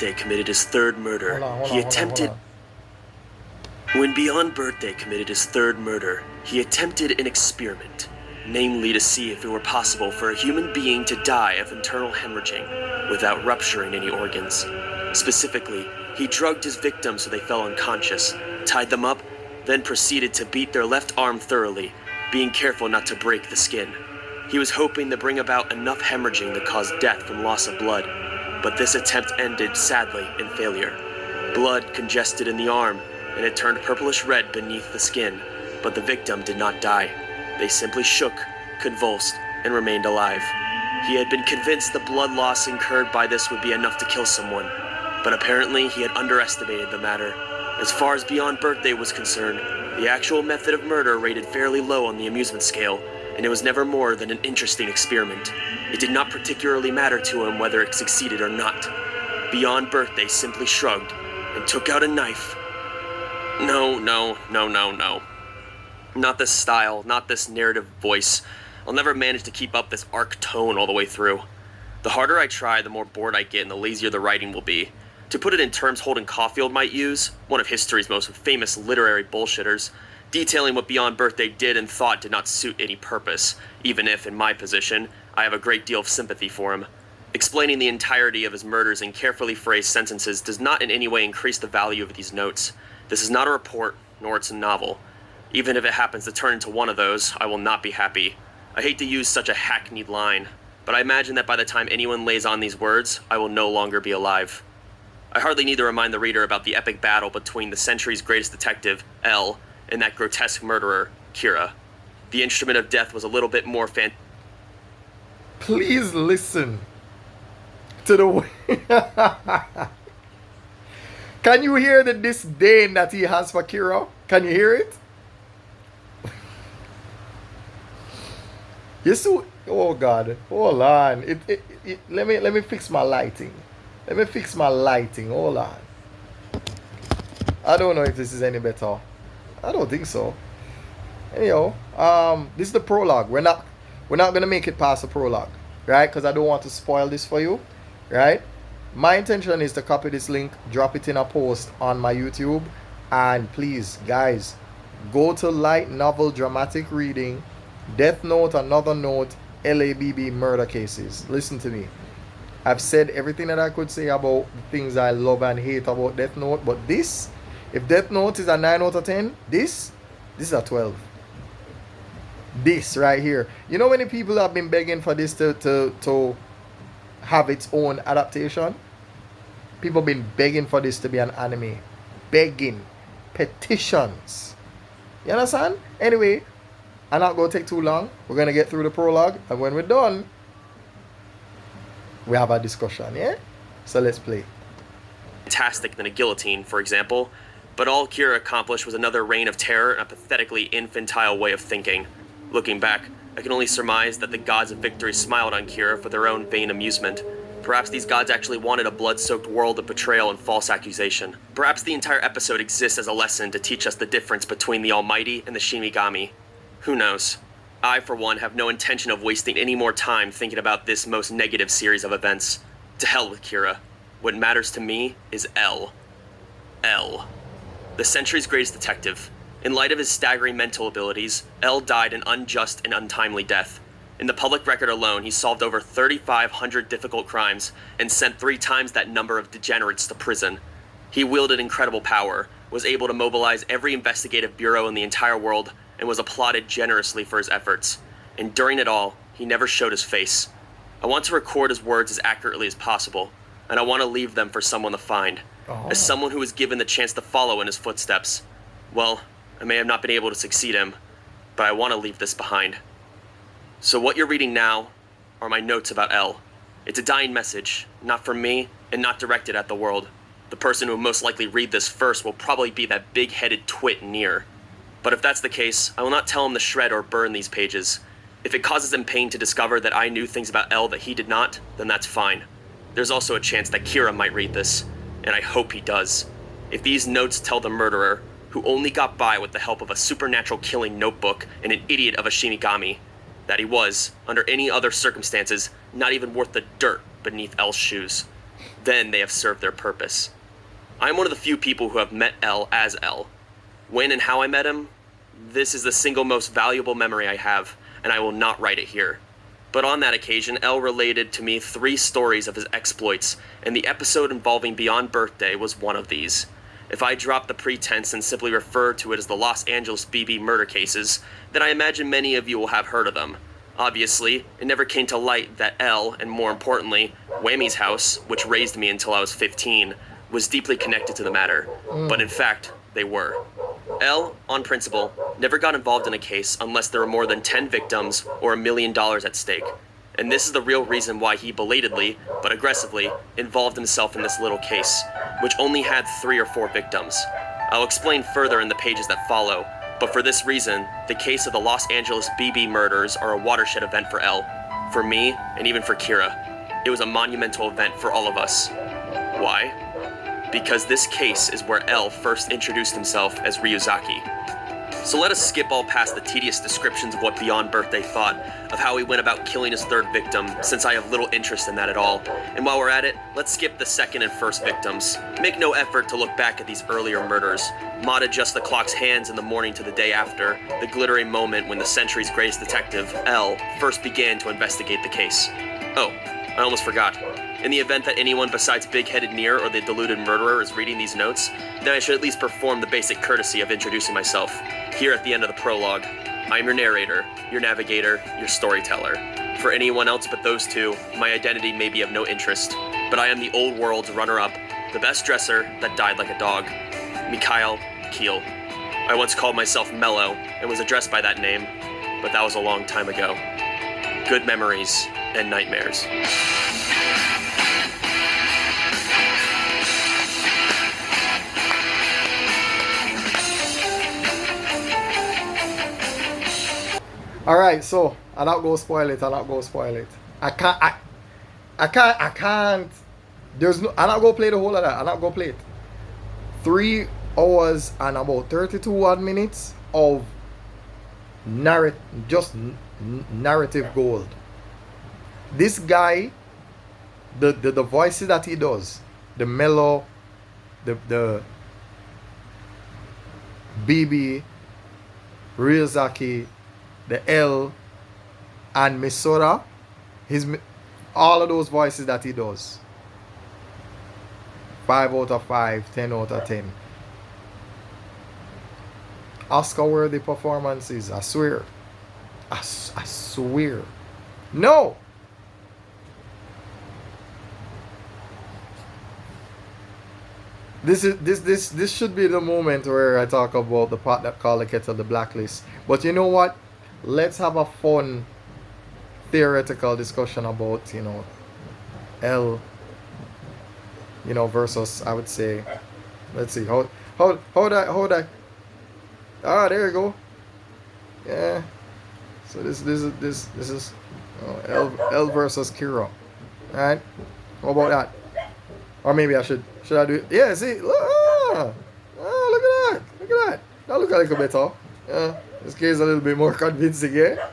Birthday committed his third murder, When Beyond Birthday committed his third murder, he attempted an experiment, namely to see if it were possible for a human being to die of internal hemorrhaging without rupturing any organs. Specifically, he drugged his victims so they fell unconscious, tied them up, then proceeded to beat their left arm thoroughly, being careful not to break the skin. He was hoping to bring about enough hemorrhaging to cause death from loss of blood, but this attempt ended sadly in failure. Blood congested in the arm, and it turned purplish red beneath the skin, but the victim did not die. They simply shook, convulsed, and remained alive. He had been convinced the blood loss incurred by this would be enough to kill someone, but apparently he had underestimated the matter. As far as Beyond Birthday was concerned, the actual method of murder rated fairly low on the amusement scale, and it was never more than an interesting experiment. It did not particularly matter to him whether it succeeded or not. Beyond Birthday simply shrugged and took out a knife. No. Not this style, not this narrative voice. I'll never manage to keep up this arc tone all the way through. The harder I try, the more bored I get and the lazier the writing will be. To put it in terms Holden Caulfield might use, one of history's most famous literary bullshitters, detailing what Beyond Birthday did and thought did not suit any purpose, even if, in my position, I have a great deal of sympathy for him. Explaining the entirety of his murders in carefully phrased sentences does not in any way increase the value of these notes. This is not a report, nor it's a novel. Even if it happens to turn into one of those, I will not be happy. I hate to use such a hackneyed line, but I imagine that by the time anyone lays on these words, I will no longer be alive. I hardly need to remind the reader about the epic battle between the century's greatest detective, L, and that grotesque murderer, Kira. The instrument of death was a little bit more Please listen to the way... Can you hear the disdain that he has for Kira? Can you hear it? You see, oh God, hold on. Let me fix my lighting. Hold on. I don't know if this is any better. I don't think so. Anyhow, this is the prologue. We're not gonna make it past the prologue, right? Because I don't want to spoil this for you, right? My intention is to copy this link, drop it in a post on my YouTube, and please, guys, go to Light Novel Dramatic Reading, Death Note, Another Note, LABB Murder Cases. Listen to me. I've said everything that I could say about the things I love and hate about Death Note, but this, if Death Note is a 9 out of 10, this is a 12. This right here. You know many people have been begging for this to have its own adaptation? People have been begging for this to be an anime. Begging. Petitions. You understand? Anyway, I'm not going to take too long. We're going to get through the prologue, and when we're done, we have a discussion, yeah? So let's play. Fantastic than a guillotine, for example, but all Kira accomplished was another reign of terror and a pathetically infantile way of thinking. Looking back, I can only surmise that the gods of victory smiled on Kira for their own vain amusement. Perhaps these gods actually wanted a blood-soaked world of betrayal and false accusation. Perhaps the entire episode exists as a lesson to teach us the difference between the Almighty and the Shinigami. Who knows? I, for one, have no intention of wasting any more time thinking about this most negative series of events. To hell with Kira. What matters to me is L. L. The century's greatest detective. In light of his staggering mental abilities, L died an unjust and untimely death. In the public record alone, he solved over 3,500 difficult crimes and sent 3 times that number of degenerates to prison. He wielded incredible power, was able to mobilize every investigative bureau in the entire world, and was applauded generously for his efforts. And during it all, he never showed his face. I want to record his words as accurately as possible, and I want to leave them for someone to find. As someone who was given the chance to follow in his footsteps. Well, I may have not been able to succeed him, but I want to leave this behind. So what you're reading now are my notes about L. It's a dying message, not from me, and not directed at the world. The person who will most likely read this first will probably be that big-headed twit Nier. But if that's the case, I will not tell him to shred or burn these pages. If it causes him pain to discover that I knew things about L that he did not, then that's fine. There's also a chance that Kira might read this, and I hope he does. If these notes tell the murderer, who only got by with the help of a supernatural killing notebook and an idiot of a Shinigami, that he was, under any other circumstances, not even worth the dirt beneath L's shoes. then they have served their purpose. I am one of the few people who have met L as L. When and how I met him, this is the single most valuable memory I have, and I will not write it here. But on that occasion, L related to me 3 stories of his exploits, and the episode involving Beyond Birthday was one of these. If I drop the pretense and simply refer to it as the Los Angeles BB murder cases, then I imagine many of you will have heard of them. Obviously, it never came to light that L, and more importantly, Whammy's house, which raised me until I was 15, was deeply connected to the matter. But in fact, they were. L, on principle, never got involved in a case unless there were more than 10 victims or $1 million at stake. And this is the real reason why he belatedly, but aggressively, involved himself in this little case, which only had 3 or 4 victims. I'll explain further in the pages that follow, but for this reason, the case of the Los Angeles BB murders are a watershed event for L, for me, and even for Kira. It was a monumental event for all of us. Why? Because this case is where L first introduced himself as Ryuzaki. So let us skip all past the tedious descriptions of what Beyond Birthday thought of how he went about killing his 3rd victim, since I have little interest in that at all. And while we're at it, let's skip the 2nd and 1st victims. Make no effort to look back at these earlier murders. Maud adjusts the clock's hands in the morning to the day after, the glittering moment when the century's greatest detective, L, first began to investigate the case. Oh, I almost forgot. In the event that anyone besides Big-Headed Near or the deluded murderer is reading these notes, then I should at least perform the basic courtesy of introducing myself, here at the end of the prologue. I am your narrator, your navigator, your storyteller. For anyone else but those two, my identity may be of no interest, but I am the old world's runner-up, the best dresser that died like a dog, Mikhail Keel. I once called myself Mellow and was addressed by that name, but that was a long time ago. Good memories and nightmares. Alright, so I'm not gonna spoil it. I can't. There's no. I'm not gonna play the whole of that. I'm not gonna play it. 3 hours and about 32 odd minutes of narrative gold. This guy, the voices that he does, the mellow, the BB, Ryuzaki, the L, and Misora, all of those voices that he does, 5 out of 5, 10 out of 10. Oscar worthy performances, I swear. I swear. No! This should be the moment where I talk about the pot that called the kettle the blacklist. But you know what? Let's have a fun theoretical discussion about, L, versus, I would say, let's see, how I, there you go. Yeah. So this is L versus Kira. Alright? How about that? Or maybe I should I do it? Yeah, see, look at that. That look a little better. Yeah. This case is a little bit more convincing, yeah?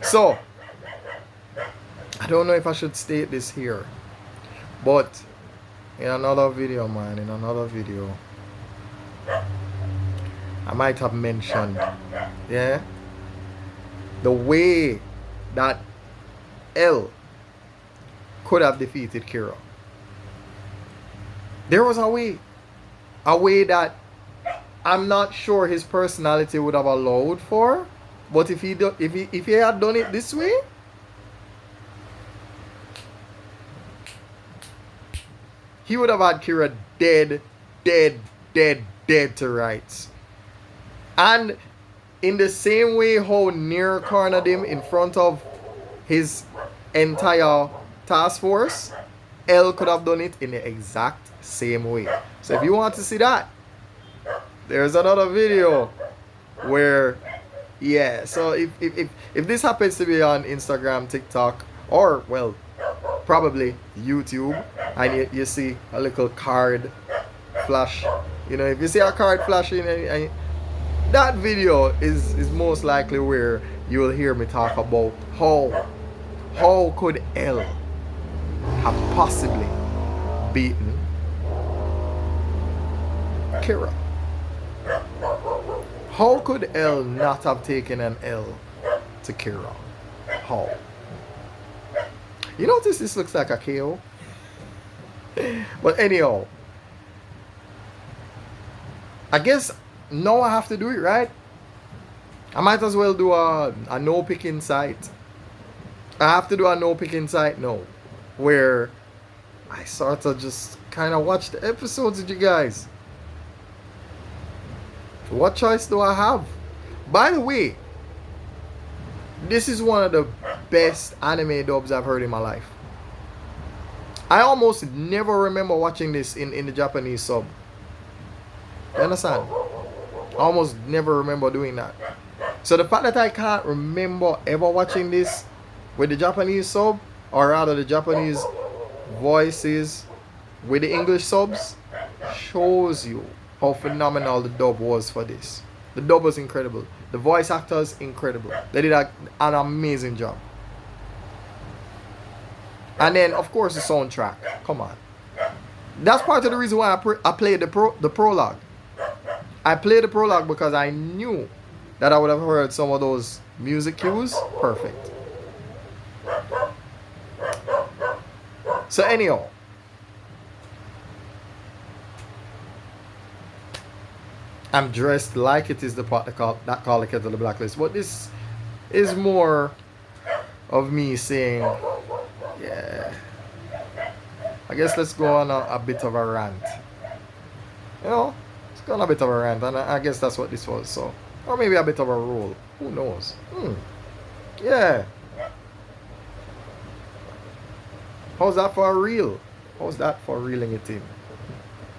So, I don't know if I should state this here, but in another video, I might have mentioned, yeah, the way that L could have defeated Kira. There was a way that I'm not sure his personality would have allowed for, but if he had done it this way, he would have had Kira dead to rights. And in the same way how Near cornered him in front of his entire task force, L could have done it in the exact same way. So if you want to see that, there's another video where, yeah, so if this happens to be on Instagram, TikTok, or, well, probably YouTube, and you see a little card flash, if you see a card flashing, and that video is most likely where you will hear me talk about how could L have possibly beaten Kira. How could L not have taken an L to Kira? How? You notice this looks like a KO? But anyhow, I guess now I have to do it, right? I might as well do a no picking site. I have to do a no picking site now, where I sort of just kind of watch the episodes with you guys. What choice do I have? By the way, this is one of the best anime dubs I've heard in my life. I almost never remember watching this in the Japanese sub. You understand? I almost never remember doing that. So the fact that I can't remember ever watching this with the Japanese sub, or rather the Japanese voices with the English subs, shows you how phenomenal the dub was for this. The dub was incredible. The voice actors, incredible. They did an amazing job. And then, of course, the soundtrack. Come on. That's part of the reason why I played the prologue. I played the prologue because I knew that I would have heard some of those music cues. Perfect. So anyhow, I'm dressed like it is the pot that call the kettle the blacklist, but this is more of me saying, yeah, I guess let's go on a bit of a rant. You know, let's go on a bit of a rant, and I guess that's what this was. So, or maybe a bit of a roll. Who knows? Yeah. How's that for a reel? How's that for reeling it in?